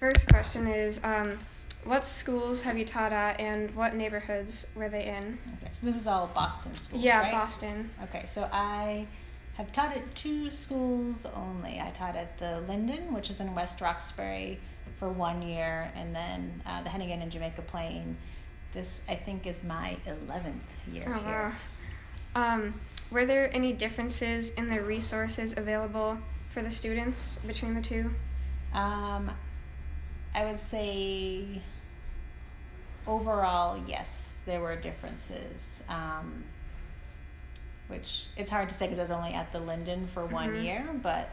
First question is, what schools have you taught at, and what neighborhoods were they in? Okay, so this is all Boston schools, Yeah, right? Boston. Okay, so I have taught at two schools only. I taught at the Linden, which is in West Roxbury, for 1 year, and then the Hennigan in Jamaica Plain. This, I think, is my 11th year here. Wow. Were there any differences in the resources available for the students between the two? I would say overall, yes, there were differences, which it's hard to say because I was only at the Linden for 1 year, but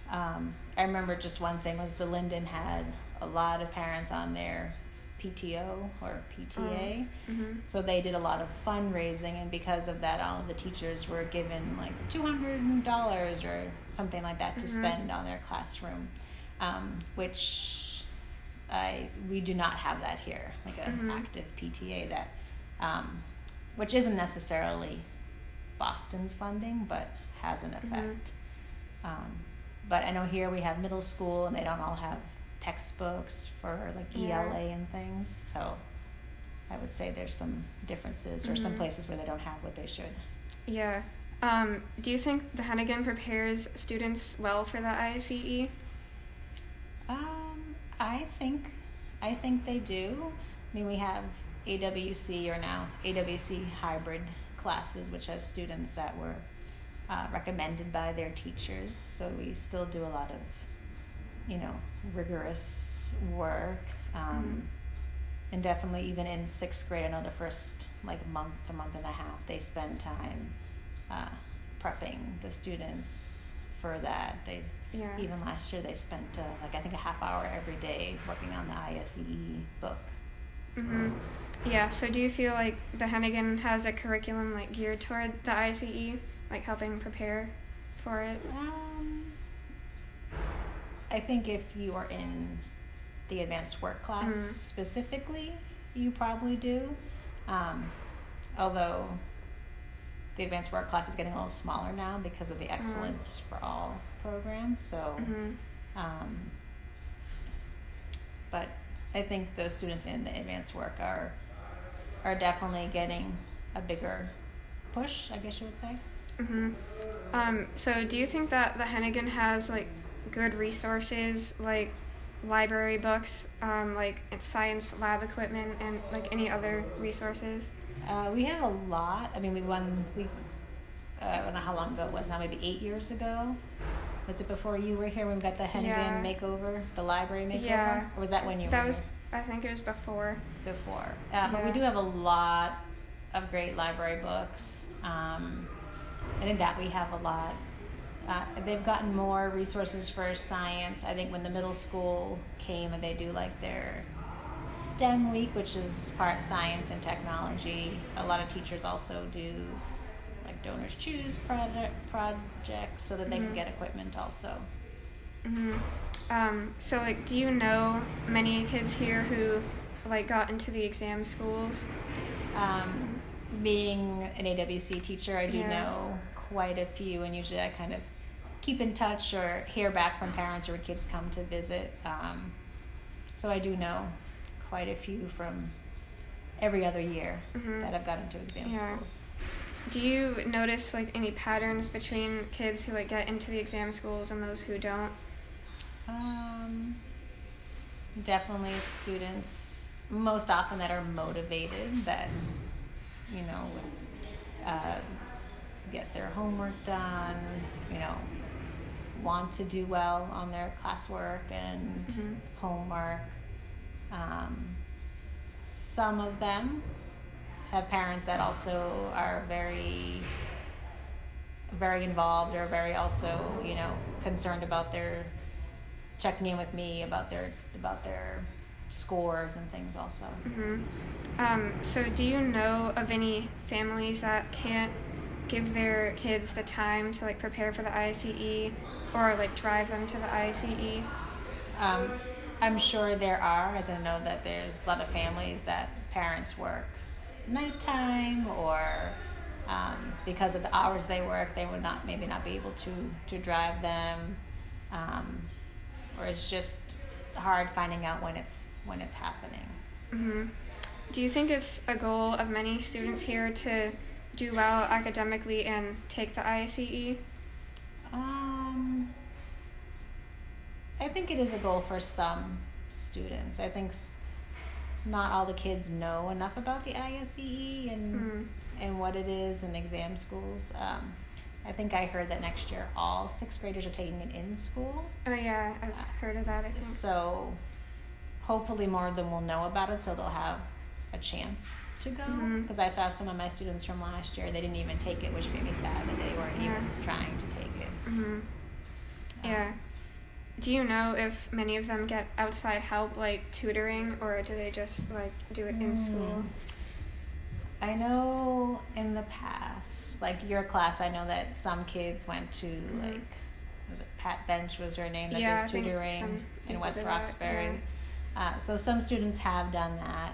I remember just one thing was the Linden had a lot of parents on their PTO or PTA, so they did a lot of fundraising, and because of that, all of the teachers were given like $200 or something like that to spend on their classroom, which we do not have that here, like an active PTA that, which isn't necessarily Boston's funding, but has an effect. But I know here we have middle school, and they don't all have textbooks for like ELA and things, so I would say there's some differences, or some places where they don't have what they should. Yeah. Do you think the Hennigan prepares students well for the ICE? I think they do. I mean, we have AWC, or now AWC hybrid classes, which has students that were recommended by their teachers, so we still do a lot of rigorous work, and definitely even in 6th grade, I know the first month and a half, they spend time prepping the students for that. Even last year they spent I think a half hour every day working on the ISE book. Yeah, so do you feel like the Hennigan has a curriculum geared toward the ICE, helping prepare for it? I think if you are in the advanced work class specifically, you probably do. Although the advanced work class is getting a little smaller now because of the Excellence for All program. So, but I think those students in the advanced work are definitely getting a bigger push, I guess you would say. So do you think that the Hennigan has good resources, like library books, science lab equipment, and any other resources? We have a lot. I mean, I don't know how long ago it was now, maybe 8 years ago. Was it before you were here when we got the Hennigan makeover, the library makeover? Yeah. Or was that when you were here? I think it was before. But we do have a lot of great library books. I think that we have a lot. They've gotten more resources for science. I think when the middle school came and they do their STEM week, which is part science and technology, a lot of teachers also do donors choose projects so that they can get equipment also. So do you know many kids here who got into the exam schools? Being an AWC teacher, I do know quite a few, and usually I kind of keep in touch or hear back from parents or kids come to visit. So I do know quite a few from every other year that have got into exam schools. Do you notice any patterns between kids who get into the exam schools and those who don't? Definitely students most often that are motivated, that get their homework done, want to do well on their classwork and homework. Some of them have parents that also are very, very involved, or very also, concerned about their checking in with me about their scores and things also. So do you know of any families that can't give their kids the time to prepare for the ICE, or drive them to the ICE? I'm sure there are, as I know that there's a lot of families that parents work nighttime, or because of the hours they work, they would maybe not be able to drive them, or it's just hard finding out when it's happening. Hmm. Do you think it's a goal of many students here to do well academically and take the ISEE? I think it is a goal for some students. I think not all the kids know enough about the ISEE and what it is in exam schools. I think I heard that next year all 6th graders are taking it in school. Oh yeah, I've heard of that, I think. So hopefully more of them will know about it, so they'll have a chance to go. Because I saw some of my students from last year, they didn't even take it, which made me sad that they weren't even trying to take it. Yeah. Do you know if many of them get outside help, like tutoring, or do they just like do it in school? I know in the past, like your class, I know that some kids went to like, was it Pat Bench was her name, that does tutoring in West Roxbury. So some students have done that.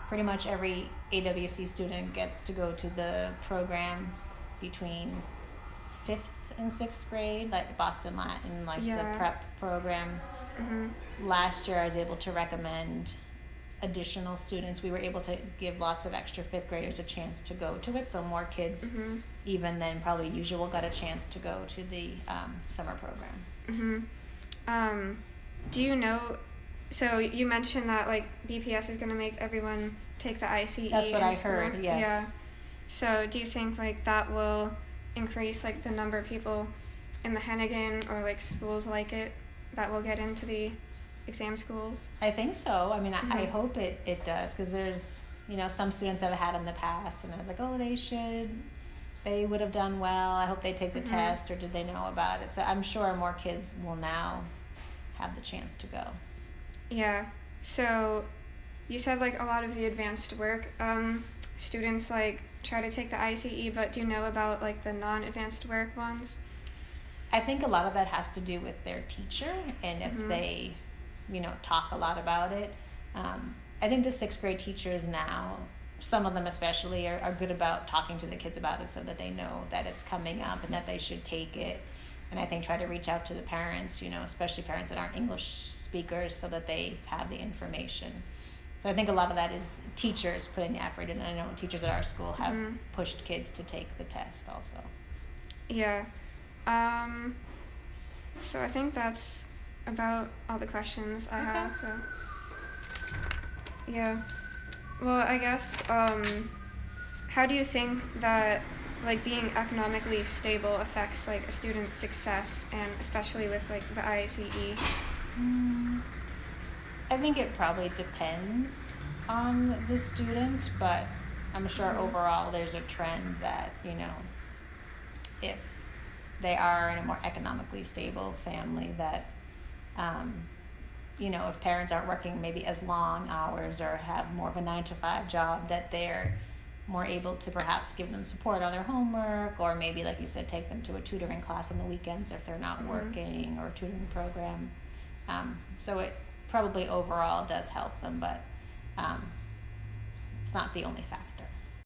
Pretty much every AWC student gets to go to the program between 5th and 6th grade, like Boston Latin, like the prep program. Last year I was able to recommend additional students. We were able to give lots of extra 5th graders a chance to go to it, so more kids even than probably usual got a chance to go to the summer program. Do you know, so you mentioned that like BPS is going to make everyone take the ICE. That's what I heard, yes. Yeah. So do you think like that will increase like the number of people in the Hennigan or like schools like it that will get into the exam schools? I think so. I mean, I hope it does, because there's, some students that I've had in the past, and I was like, oh, they would have done well. I hope they take the test, or did they know about it? So I'm sure more kids will now have the chance to go. Yeah. So you said like a lot of the advanced work students like try to take the ICE, but do you know about like the non-advanced work ones? I think a lot of that has to do with their teacher, and if they talk a lot about it. I think the 6th grade teachers now, some of them especially, are good about talking to the kids about it so that they know that it's coming up and that they should take it. And I think try to reach out to the parents, especially parents that aren't English speakers, so that they have the information. So I think a lot of that is teachers putting the effort in. And I know teachers at our school have pushed kids to take the test also. Yeah. So I think that's about all the questions I have. So yeah. Well, I guess how do you think that like being economically stable affects like a student's success, and especially with like the ICE? I think it probably depends on the student, but I'm sure overall there's a trend that, if they are in a more economically stable family, that, if parents aren't working maybe as long hours or have more of a 9-to-5 job, that they're more able to perhaps give them support on their homework, or maybe, like you said, take them to a tutoring class on the weekends if they're not working, or a tutoring program. So it probably overall does help them, but it's not the only factor.